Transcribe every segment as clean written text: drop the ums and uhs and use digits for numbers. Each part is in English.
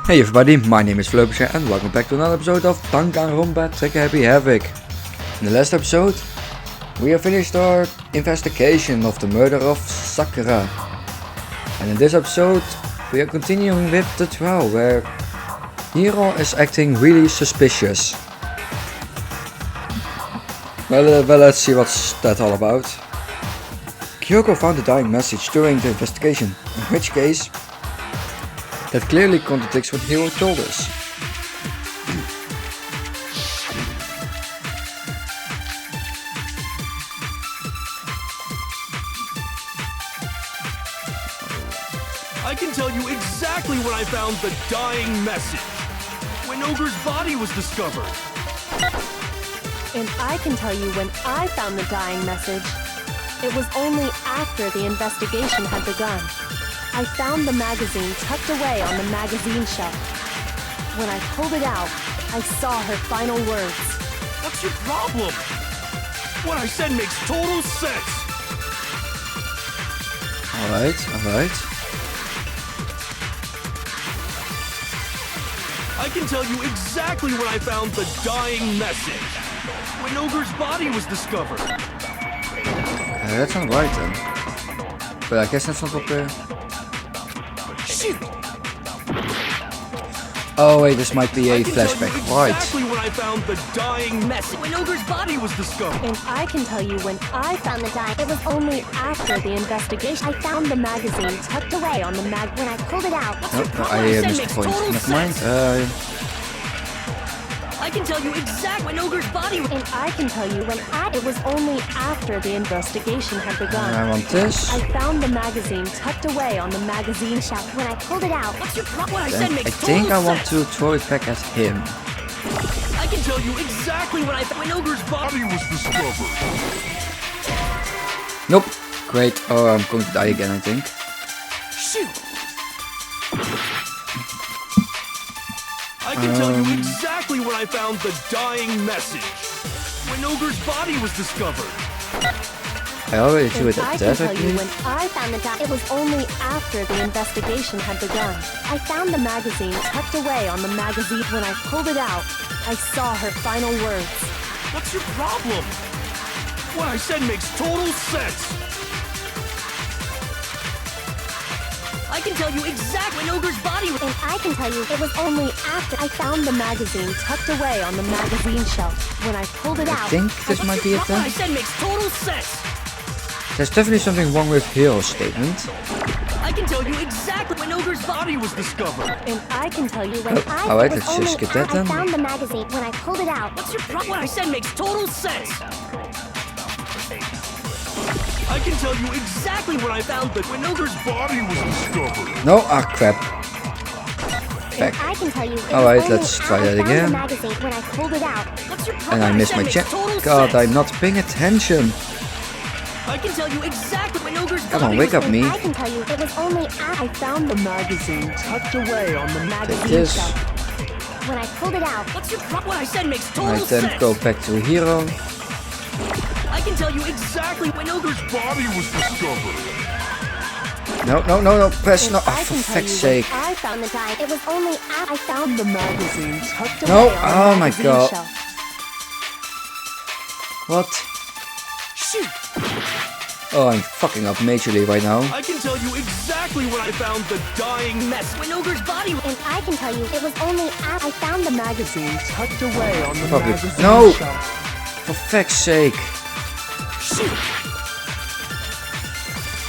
Hey everybody, my name is Flubisher and welcome back to another episode of Danganronpa Take Happy Havoc. In the last episode, we have finished our investigation of the murder of Sakura. And in this episode, we are continuing with the trial where Hiro is acting really suspicious. Well, let's see what's that all about. Kyoko found a dying message during the investigation, in which case that clearly contradicts what Hiro told us. I can tell you exactly when I found the dying message. When Ogre's body was discovered. And I can tell you when I found the dying message. It was only after the investigation had begun. I found the magazine tucked away on the magazine shelf. When I pulled it out, I saw her final words. What's your problem? What I said makes total sense. Alright. I can tell you exactly when I found the dying message. When Ogre's body was discovered. That's not right then. But I guess that's not what the... Shoot! Oh wait, this might be a flashback, right. Exactly when I found the dying message. When Ogre's body was discovered. And I can tell you when I found the dying. It was only after the investigation. I found the magazine tucked away on the when I pulled it out. No, I missed the point. Never mind. I can tell you exactly when Ogre's body was... And I can tell you when it was only after the investigation had begun. I want this. I found the magazine tucked away on the magazine shelf. When I pulled it out. What's your problem? What I Then said I makes think I total want sense. to throw it back at him. I can tell you exactly when Ogre's body was discovered. Nope. Great. Oh, I'm going to die again, I think. Shoot! I can tell you exactly when I found the dying message. When Ogre's body was discovered. I already threw it I at can that, tell I you think. when I found the it was only after the investigation had begun. I found the magazine tucked away on the magazine. When I pulled it out, I saw her final words. What's your problem? What I said makes total sense. I can tell you exactly when Ogre's body was... And I can tell you it was only after I found the magazine tucked away on the magazine shelf. When I pulled it I out, think this might be it What I then. said makes total sense. There's definitely something wrong with Hiro's statement. I can tell you exactly when Ogre's body was discovered. and I can tell you when I... Alright, it was let's just only skip that I then. found the magazine. When I pulled it out, What's your problem? What I said makes total sense. I can tell you exactly when I found that when Ogre's body was discovered. No, ah crap. Back. I can tell you it Alright, was only let's try I that found again. the magazine. When I pulled it out, What's your And problem? I What missed said my makes check. total God, sense. I'm not paying attention. I can tell you exactly when Ogre's Come body on, wake was up me. I can tell you it was only I found the magazine tucked away on the magazine this. shelf. When I pulled it out, What's your problem? What I said makes total Alright, then sense. go back to Hiro. I can tell you exactly when Ogre's body was discovered. No, press no. and Oh, I for can tell fuck's you sake. when I found the dye. It was only I found the magazine tucked No, away on oh the my magazine God. shelf. What? Shoot! Oh, I'm fucking up majorly right now. I can tell you exactly when I found the dying mess. When Ogre's body was... And I can tell you it was only I found the magazine tucked away on the Probably. magazine No! shelf. For fuck's sake. Shoot!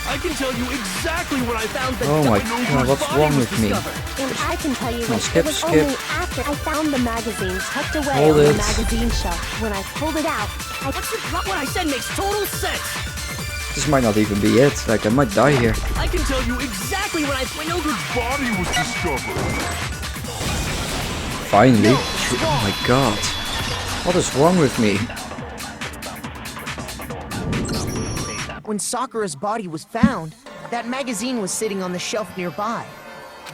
I can tell you exactly when I found the Oh my when God, Ogre's what's body wrong was with me? discovered. And I can tell you Come on, when skip, it was skip. only after I found the magazine tucked away Hold on it. the magazine shelf. When I pulled it out, What's your problem? What I said makes total sense. This might not even be it. Like, I might die here. I can tell you exactly when Ogre's body was discovered. Finally. Oh my God. What is wrong with me? When Sakura's body was found, that magazine was sitting on the shelf nearby.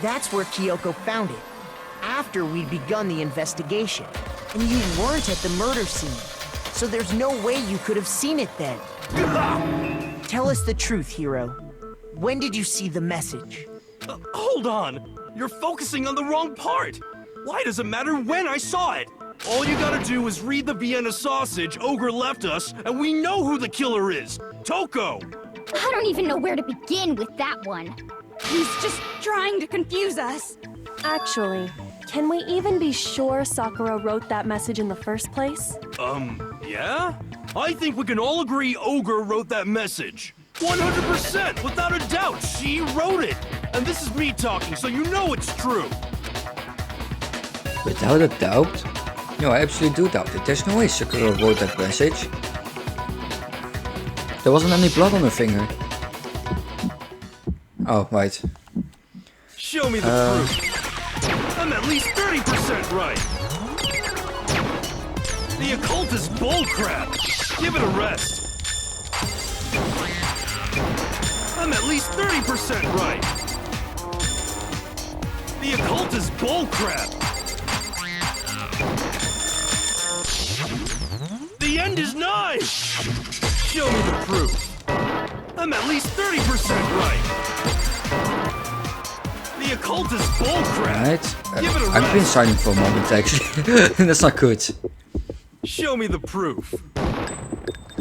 That's where Kyoko found it, after we'd begun the investigation. And you weren't at the murder scene, so there's no way you could have seen it then. Tell us the truth, Hiro. When did you see the message? Hold on. You're focusing on the wrong part. Why does it matter when I saw it? All you gotta do is read the Vienna sausage Ogre left us, and we know who the killer is. Toko! I don't even know where to begin with that one. He's just trying to confuse us. Actually, can we even be sure Sakura wrote that message in the first place? Yeah? I think we can all agree Ogre wrote that message. 100%, without a doubt, she wrote it. And this is me talking, so you know it's true. Without a doubt? No, I absolutely do doubt it. There's no way Sakura wrote that message. There wasn't any blood on her finger. Oh, right. Show me the proof. I'm at least 30% right. The occult is bullcrap. Give it a rest. I'm at least 30% right. The occult is bullcrap. The end is nigh. Show me the proof. I'm at least 30% right. The occult is bullcrap. Right. Give it a I've been rest. silent for a moment actually. That's not good. Show me the proof.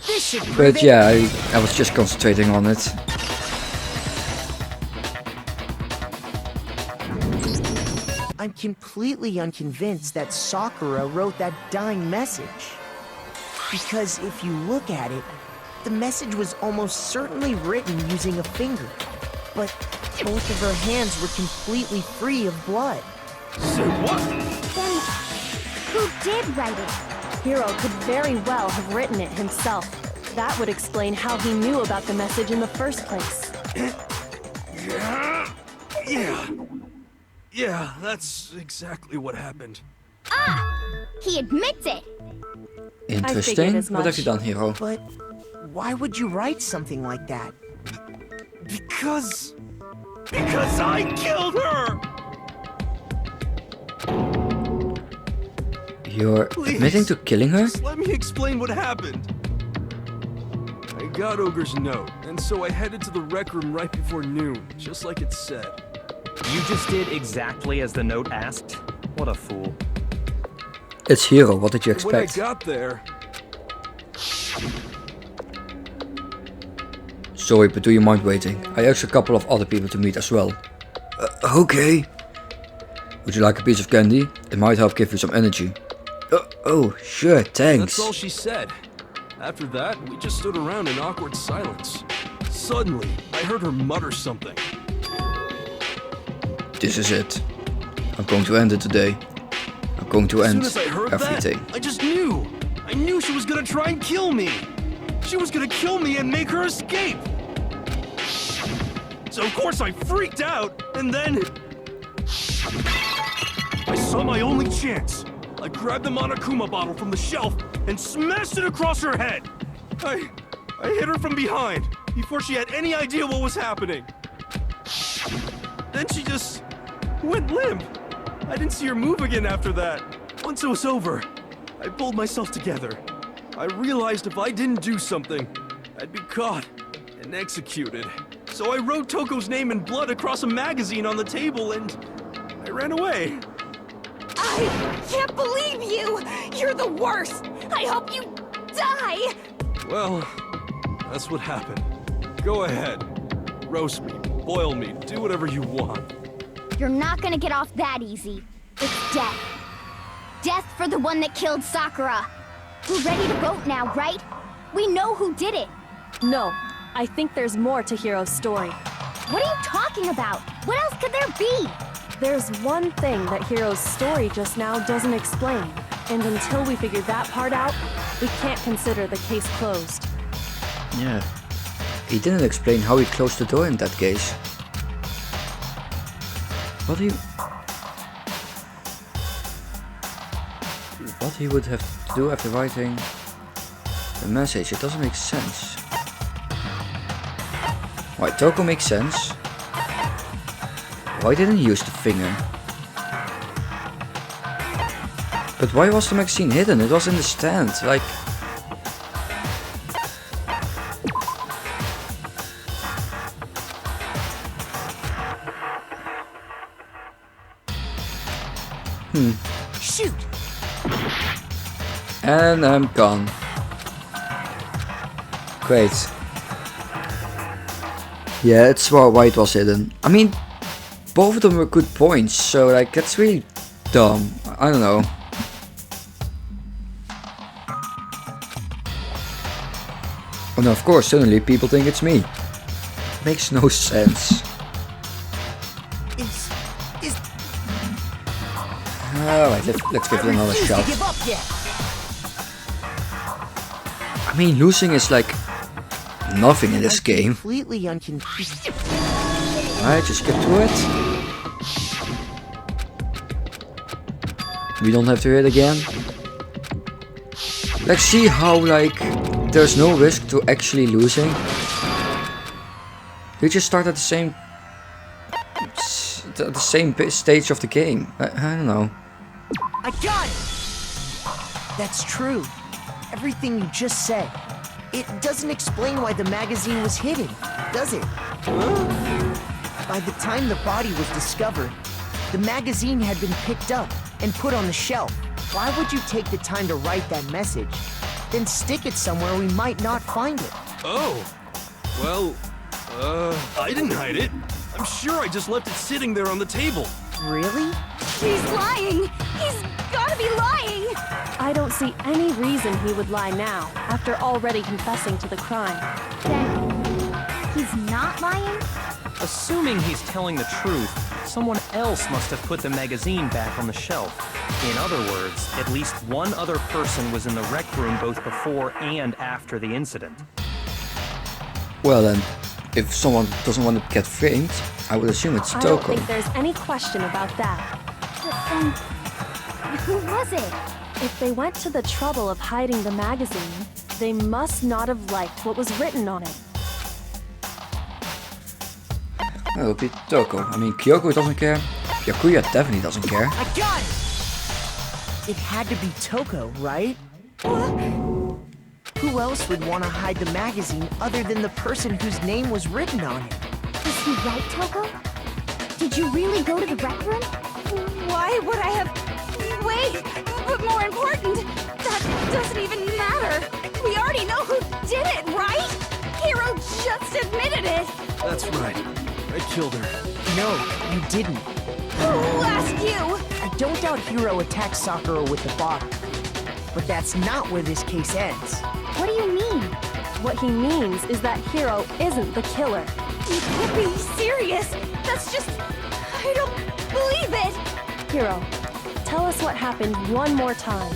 This should prove But it. yeah, I was just concentrating on it. I'm completely unconvinced that Sakura wrote that dying message. Because if you look at it, the message was almost certainly written using a finger. But both of her hands were completely free of blood. Say what? Then, who did write it? Hiro could very well have written it himself. That would explain how he knew about the message in the first place. Yeah, that's exactly what happened. He admits it. Interesting. as What have you much. done, Hiro? But why would you write something like that? Because I killed her! You're Please. admitting to killing her? Just let me explain what happened. I got Ogre's note, and so I headed to the rec room right before noon, just like it said. You just did exactly as the note asked? What a fool. It's Hiro, what did you When I expect? got there, Sorry, but do you mind waiting? I asked a couple of other people to meet as well. Okay. Would you like a piece of candy? It might help give you some energy. Oh, sure, thanks. that's all she said. After that, we just stood around in awkward silence. Suddenly, I heard her mutter something. This is it. I'm going to end it today. I'm going to As end soon as I heard everything. that, I just knew. I knew she was gonna try and kill me. She was gonna kill me and make her escape. So of course I freaked out, and then I saw my only chance. I grabbed the Monokuma bottle from the shelf and smashed it across her head. I hit her from behind before she had any idea what was happening. Then she just went limp. I didn't see her move again after that. Once it was over, I pulled myself together. I realized if I didn't do something, I'd be caught and executed. So I wrote Toko's name in blood across a magazine on the table and I ran away. I can't believe you! You're the worst! I hope you die! Well, that's what happened. Go ahead. Roast me, boil me, do whatever you want. You're not gonna get off that easy. It's death. Death for the one that killed Sakura. We're ready to vote now, right? We know who did it. No, I think there's more to Hiro's story. What are you talking about? What else could there be? There's one thing that Hiro's story just now doesn't explain, and until we figure that part out, we can't consider the case closed. Yeah. He didn't explain how he closed the door in that case. What he would have to do after writing the message, it doesn't make sense. Why, Toko makes sense. Why didn't he use the finger? But why was the magazine hidden? It was in the stand, like... Shoot! And I'm gone. Great. Yeah, it's why it was hidden. I mean, both of them were good points, so like that's really dumb. I don't know. Oh no, of course, suddenly people think it's me. Makes no sense. Alright, let's give it another shot. Give up yet. I mean, losing is like nothing in this game. Completely unconfused. Alright, just get to it. We don't have to hear it again. Let's see how like there's no risk to actually losing. You just start at the same stage of the game. I don't know. I got it! That's true. Everything you just said. It doesn't explain why the magazine was hidden, does it? By the time the body was discovered, the magazine had been picked up and put on the shelf. Why would you take the time to write that message, then stick it somewhere we might not find it? Oh. Well, I didn't hide it. I'm sure I just left it sitting there on the table. Really? He's lying! He's gotta be lying! I don't see any reason he would lie now, after already confessing to the crime. Then he's not lying? Assuming he's telling the truth, someone else must have put the magazine back on the shelf. In other words, at least one other person was in the rec room both before and after the incident. Well then, if someone doesn't want to get framed, I would assume it's I don't Toko. think there's any question about that. Who was it? If they went to the trouble of hiding the magazine, they must not have liked what was written on it. It'll be Toko. I mean, Kyoko doesn't care. Byakuya definitely doesn't care. I got it! It had to be Toko, right? Who else would want to hide the magazine other than the person whose name was written on it? Is he right, Toko? Did you really go to the rec room? Why would I have... Wait! But more important, that doesn't even matter! We already know who did it, right? Hiro just admitted it! That's right. I killed her. No, you didn't. Who asked you? I don't doubt Hiro attacked Sakura with the bottle. But that's not where this case ends. What do you mean? What he means is that Hiro isn't the killer. You can't be serious! That's just... I don't believe it! Hiro, tell us what happened one more time.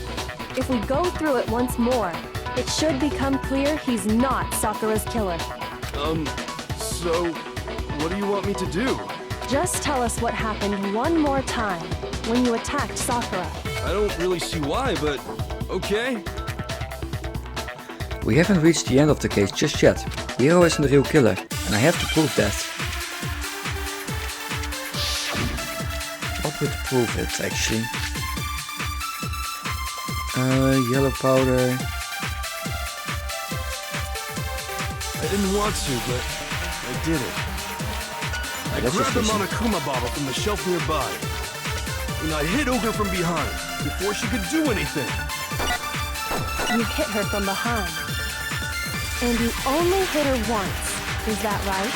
If we go through it once more, it should become clear he's not Sakura's killer. So, what do you want me to do? Just tell us what happened one more time when you attacked Sakura. I don't really see why, but okay. We haven't reached the end of the case just yet. Hiro isn't the real killer, and I have to prove that. What would prove it, actually? Yellow powder. I didn't want to, but I did it. I That's grabbed the just Monokuma bottle from the shelf nearby, and I hit Ogre from behind before she could do anything. You hit her from behind. And you only hit her once. Is that right?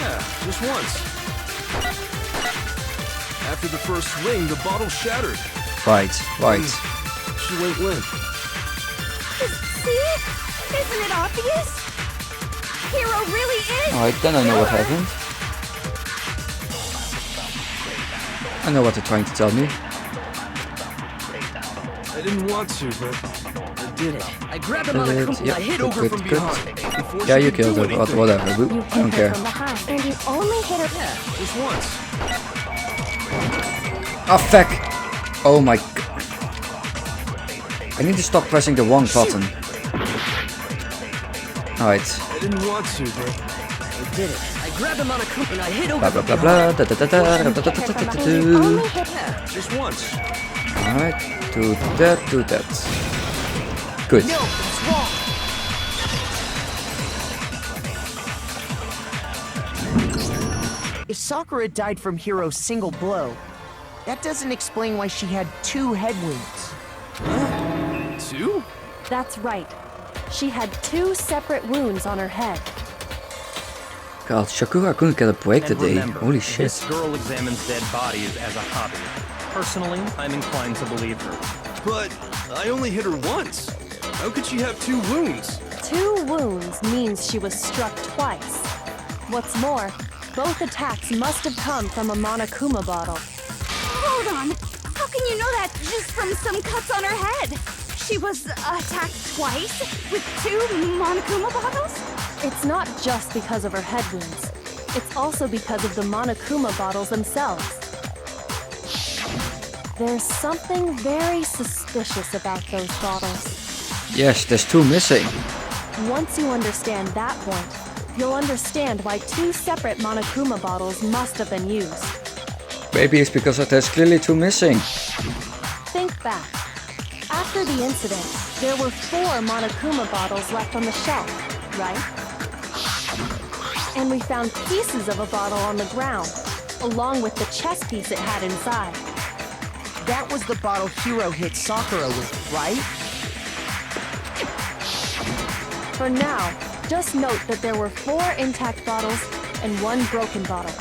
Yeah, just once. After the first swing, the bottle shattered. Right. She went limp. See? Isn't it obvious? Hiro really is... Alright, then I know what happened. I know what they're trying to tell me. I didn't want to, but I did it. I grabbed him Did on a it, couple. yeah, I hit good, Ogre good, from good. behind before Yeah, she you could killed do her, but anything. whatever. You I hit don't her care. from behind. And you only hit her... Yeah, just once. Oh, fuck! Oh my god. I need to stop pressing the wrong button. Alright. I didn't want to, but I did it. I grabbed him on a couple. And I hit Ogre Blah blah from blah behind. blah. Da, da, da, da, da, da, da, da, da, da. Only hit her. Yeah, just once. Alright. Do that, do that. Good. No, it's wrong. If Sakura died from Hiro's single blow, That doesn't explain why she had 2 head wounds. Two? That's right. She had 2 separate wounds on her head. God, Sakura couldn't get a break And today. remember, Holy shit. this girl examines dead bodies as a hobby. Personally, I'm inclined to believe her. But I only hit her once. How could she have 2 wounds? 2 wounds means she was struck twice. What's more, both attacks must have come from a Monokuma bottle. Hold on. How can you know that just from some cuts on her head? She was attacked twice with 2 Monokuma bottles? It's not just because of her head wounds. It's also because of the Monokuma bottles themselves. There's something very suspicious about those bottles. Yes, there's 2 missing. Once you understand that point, you'll understand why 2 separate Monokuma bottles must have been used. Maybe it's because there's clearly 2 missing. Think back. After the incident, there were 4 Monokuma bottles left on the shelf, right? And we found pieces of a bottle on the ground, along with the chess piece it had inside. That was the bottle Hiro hit Sakura with, right? For now, just note that there were 4 intact bottles and 1 broken bottle.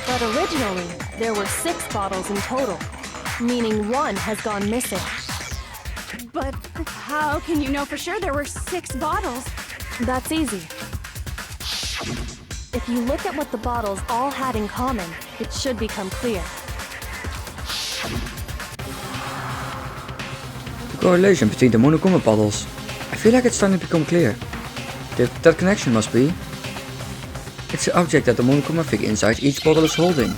But originally, there were 6 bottles in total, meaning 1 has gone missing. But how can you know for sure there were 6 bottles? That's easy. If you look at what the bottles all had in common, it should become clear. The correlation between the Monokuma bottles. I feel like it's starting to become clear. That connection must be. It's the object that the Monokuma figure inside each bottle is holding.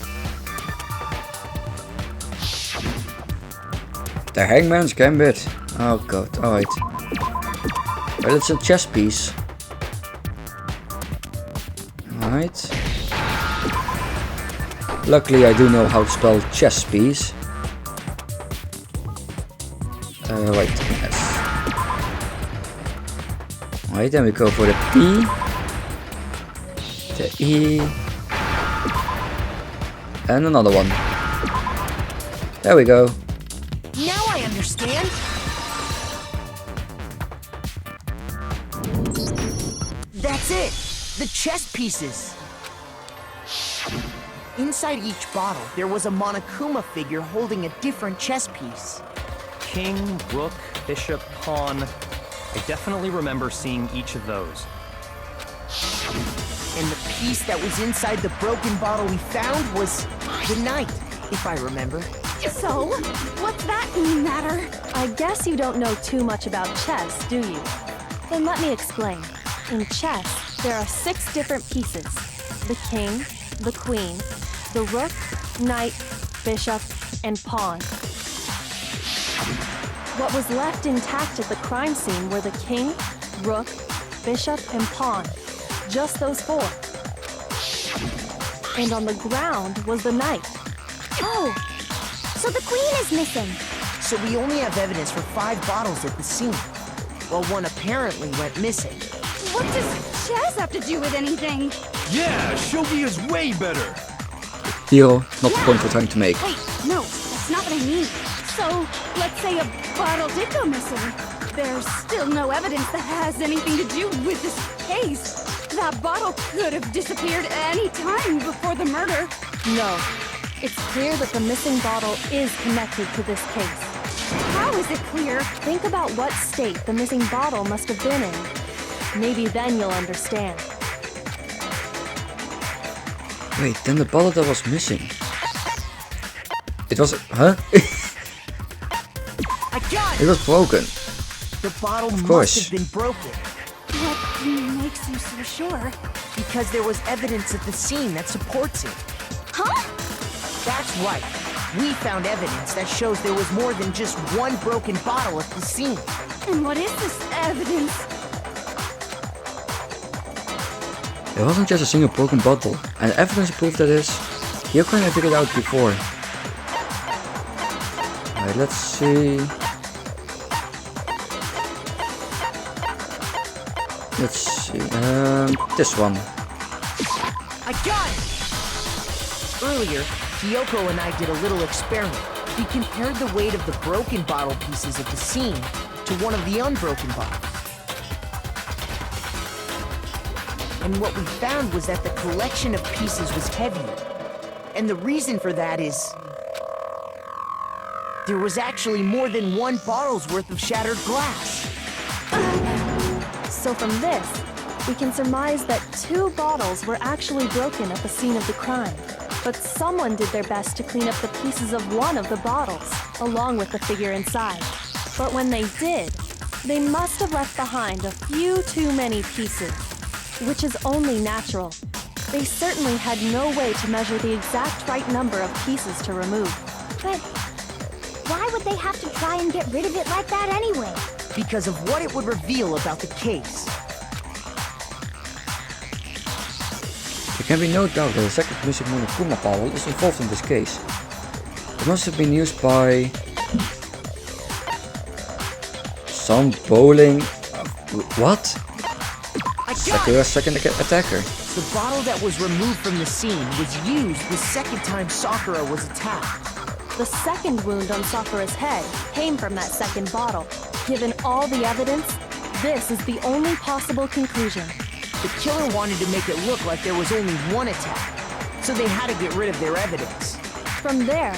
The Hangman's Gambit. Oh god, alright. Well, it's a chess piece. Alright. Luckily I do know how to spell chess piece. Right, yes. Alright, then we go for the P, the E, and another one. There we go. Now I understand. That's it. The chess pieces. Inside each bottle, there was a Monokuma figure holding a different chess piece. King, rook, bishop, pawn. I definitely remember seeing each of those. And the piece that was inside the broken bottle we found was the knight, if I remember. So, what's that matter? I guess you don't know too much about chess, do you? Then let me explain. In chess, there are 6 different pieces. The king, the queen, the rook, knight, bishop, and pawn. What was left intact at the crime scene were the king, rook, bishop, and pawn. Just those 4. And on the ground was the knight. Oh, so the queen is missing. So we only have evidence for 5 bottles at the scene, while 1 apparently went missing. What does chess have to do with anything? Yeah, shogi is way better. Hero, not the point we're trying to make. Wait, no, that's not what I mean. So, let's say a bottle did go missing. There's still no evidence that has anything to do with this case. That bottle could have disappeared any time before the murder. No. It's clear that the missing bottle is connected to this case. How is it clear? Think about what state the missing bottle must have been in. Maybe then you'll understand. Wait, then the bottle that was missing. It was... Huh? I got It it! was broken. The bottle course. must have been broken, What makes you so sure? because there was evidence at the scene that supports it. Huh? That's right. We found evidence that shows there was more than just 1 broken bottle at the scene. And what is this evidence? There wasn't just a single broken bottle, and evidence proof that is. You kind of figured it out before. Alright, let's see. Let's see. This one. I got it! Earlier, Kyoko and I did a little experiment. We compared the weight of the broken bottle pieces at the scene to one of the unbroken bottles. And what we found was that the collection of pieces was heavier. And the reason for that is... there was actually more than one bottle's worth of shattered glass. So from this, we can surmise that 2 bottles were actually broken at the scene of the crime. But someone did their best to clean up the pieces of one of the bottles, along with the figure inside. But when they did, they must have left behind a few too many pieces, which is only natural. They certainly had no way to measure the exact right number of pieces to remove. But why would they have to try and get rid of it like that anyway? Because of what it would reveal about the case. It can be no doubt that the second missing Monokuma bottle is involved in this case. It must have been used by some bowling... what? Sakura's second attacker. The bottle that was removed from the scene was used the second time Sakura was attacked. The second wound on Sakura's head came from that second bottle. Given all the evidence, this is the only possible conclusion. The killer wanted to make it look like there was only one attack, so they had to get rid of their evidence. From there,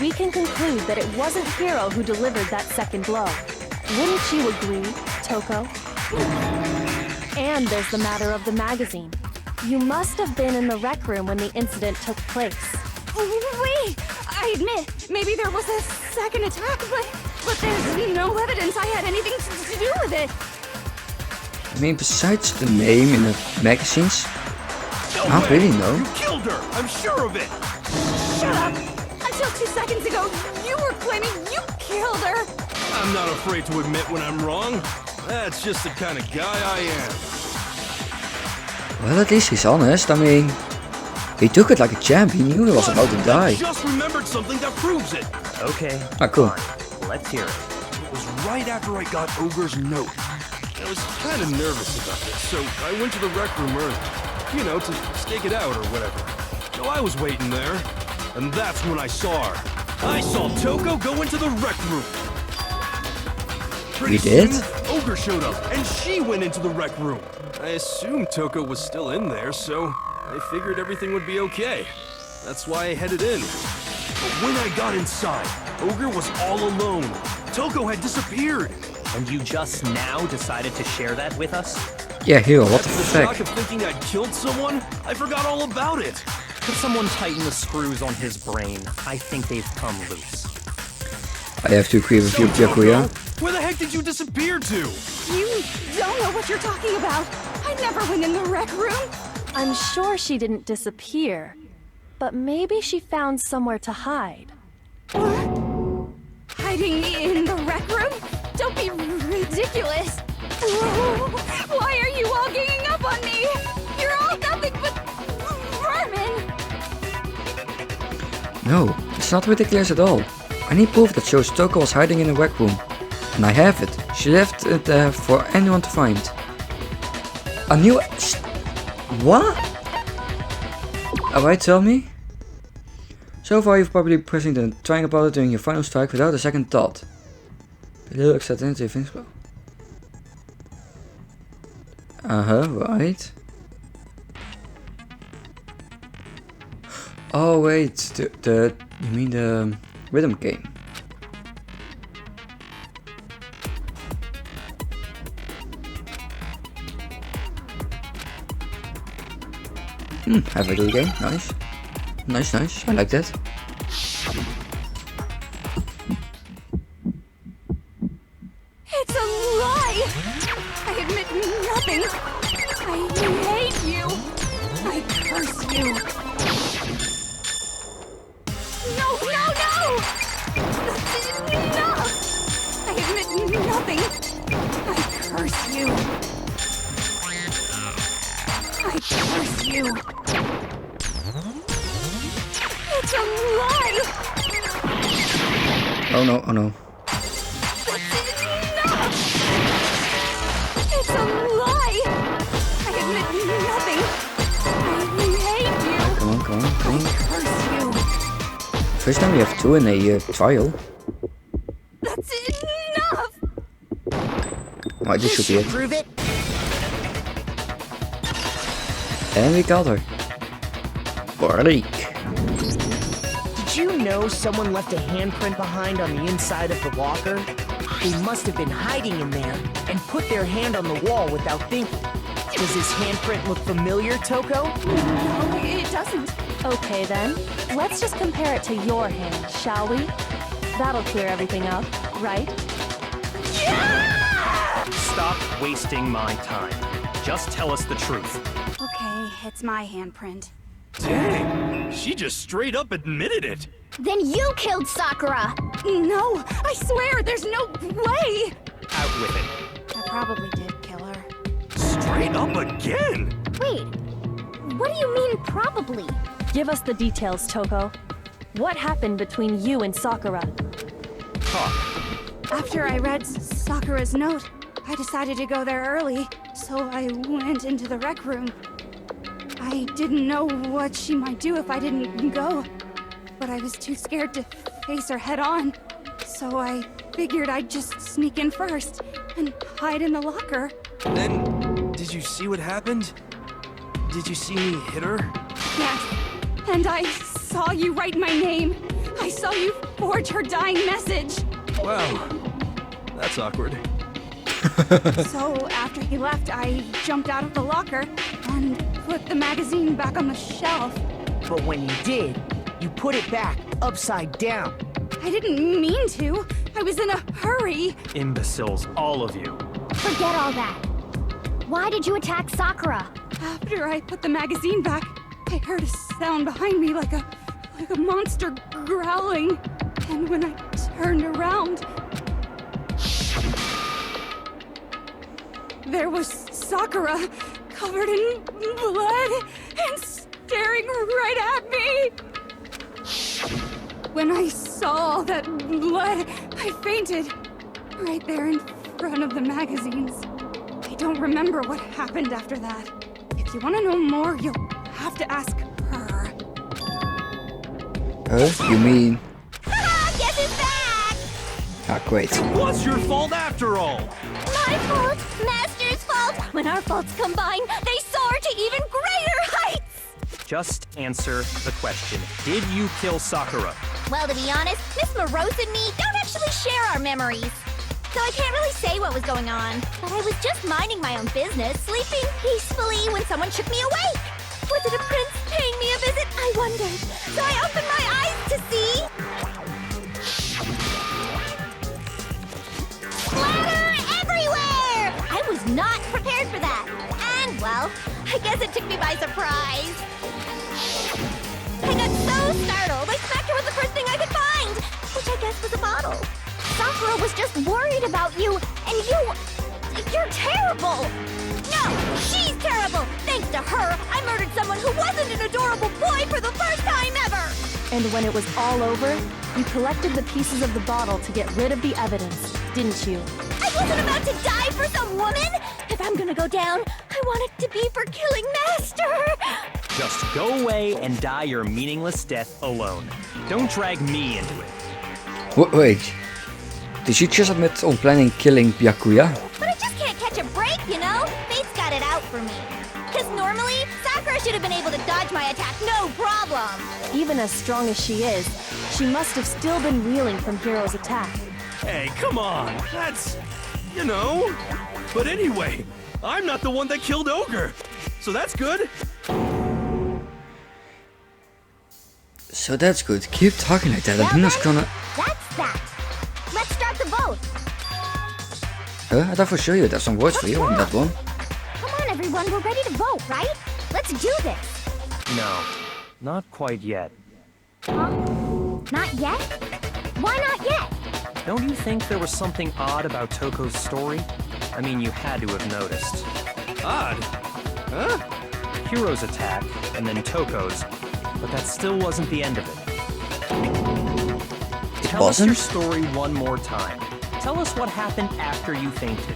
we can conclude that it wasn't Hiro who delivered that second blow. Wouldn't you agree, Toko? And there's the matter of the magazine. You must have been in the rec room when the incident took place. Wait! I admit, maybe there was a second attack, but there's no evidence I had anything to do with it. I mean, besides the name in the magazines, I don't really know. You killed her! I'm sure of it! Shut up! Until 2 seconds ago, you were claiming you killed her! I'm not afraid to admit when I'm wrong. That's just the kind of guy I am. Well, at least he's honest. I mean, he took it like a champ. He knew he was about to die. I just remembered something that proves it. Okay. Ah, cool. Fine. Let's hear it. It was right after I got Ogre's note. I was kind of nervous about this, so I went to the rec room early. You know, to stake it out or whatever. So I was waiting there, and that's when I saw her. I saw Toko go into the rec room. Pretty You did? soon, Ogre showed up, and she went into the rec room. I assumed Toko was still in there, so I figured everything would be okay. That's why I headed in. But when I got inside, Ogre was all alone. Toko had disappeared. And you just now decided to share that with us? Yeah, Hiro, what the After the shock fuck? of thinking I'd killed someone, I forgot all about it. Could someone tighten the screws on his brain? I think they've come loose. I have to agree with you, So, Toko, Byakuya. where the heck did you disappear to? You don't know what you're talking about! I never went in the rec room! I'm sure she didn't disappear, but maybe she found somewhere to hide. Hiding in the rec room? Don't be ridiculous! Why are you all ganging up on me? You're all nothing but vermin! No, it's not ridiculous at all. I need proof that shows Toko was hiding in a rec room. And I have it. She left it there for anyone to find. A new... What? Alright, tell me. So far you've probably pressing the triangle button during your final strike without a second thought. Below except into invincible. Right. Oh wait, the you mean the rhythm game. Have a little game, nice. Nice, I like that. It's a lie! I admit nothing! I hate you! I curse you! No! Enough! I admit nothing! I curse you! I curse you! It's a lie! Oh no. Enough! It's a lie! I admit nothing! I hate you! Come on. I curse you! First time we have 2 in a trial. That's enough! Right, this should be it. Prove it. And we got her. Break. Did you know someone left a handprint behind on the inside of the locker? They must have been hiding in there and put their hand on the wall without thinking. Does this handprint look familiar, Toko? No, it doesn't. Okay then, let's just compare it to your hand, shall we? That'll clear everything up, right? Stop wasting my time. Just tell us the truth. Okay, it's my handprint. Dang, she just straight up admitted it. Then you killed Sakura! No, I swear, there's no way! Out with it. I probably did kill her. Straight up again. Wait, what do you mean probably? Give us the details, Toko. What happened between you and Sakura? Talk. After I read Sakura's note, I decided to go there early, so I went into the rec room. I didn't know what she might do if I didn't go, but I was too scared to face her head on, so I figured I'd just sneak in first and hide in the locker. Then, did you see what happened? Did you see me hit her? Yes, and I saw you write my name. I saw you forge her dying message. Wow, that's awkward. So after he left, I jumped out of the locker and put the magazine back on the shelf. But when you did, you put it back upside down. I didn't mean to. I was in a hurry. Imbeciles, all of you. Forget all that. Why did you attack Sakura? After I put the magazine back, I heard a sound behind me like a monster growling. And when I turned around, there was Sakura, covered in blood and staring right at me. When I saw all that blood, I fainted right there in front of the magazines. I don't remember what happened after that. If you want to know more, you'll have to ask her. You mean... Guess who's back? Ah, great. It was your fault after all. My fault, Master's fault. When our faults combine, they soar to even greater heights. Just answer the question. Did you kill Sakura? Well, to be honest, Miss Morose and me don't actually share our memories. So I can't really say what was going on. But I was just minding my own business, sleeping peacefully when someone shook me awake. Was it a prince paying me a visit? I wondered. So I opened my eyes to see... Splatter everywhere! I was not prepared for that. And, well, I guess it took me by surprise. I got so startled, I smacked her with the first thing I could find, which I guess was a bottle. Sakura was just worried about you, and you're terrible! No, she's terrible! Thanks to her, I murdered someone who wasn't an adorable boy for the first time ever! And when it was all over, you collected the pieces of the bottle to get rid of the evidence, didn't you? I wasn't about to die for some woman! If I'm gonna go down, I want it to be for killing Master! Just go away and die your meaningless death alone. Don't drag me into it. Wait. Did she just admit on planning killing Byakuya? But I just can't catch a break, you know? Fate's got it out for me. Because normally, Sakura should have been able to dodge my attack no problem. Even as strong as she is, she must have still been reeling from Hiro's attack. Hey, come on. That's, you know. But anyway, I'm not the one that killed Ogre. So that's good. So that's good. Keep talking like that. I'm not gonna... That's that. Let's start the vote. I thought for sure you'd have some words for you on that one. Come on, everyone. We're ready to vote, right? Let's do this. No, not quite yet. Huh? Not yet? Why not yet? Don't you think there was something odd about Toko's story? I mean, you had to have noticed. Odd. Huh? Hiro's attack, and then Toko's, but that still wasn't the end of it. Tell us your story one more time. Tell us what happened after you fainted.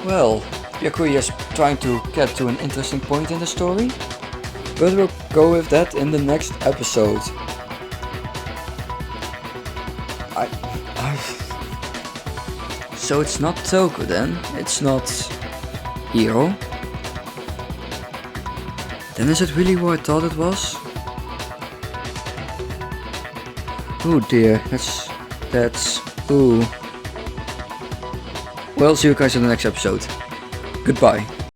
Well, Byakuya is trying to get to an interesting point in the story, but we'll go with that in the next episode. So it's not Toko then? It's not Hiro? Then is it really who I thought it was? Oh dear, that's, ooh. Well, see you guys in the next episode. Goodbye.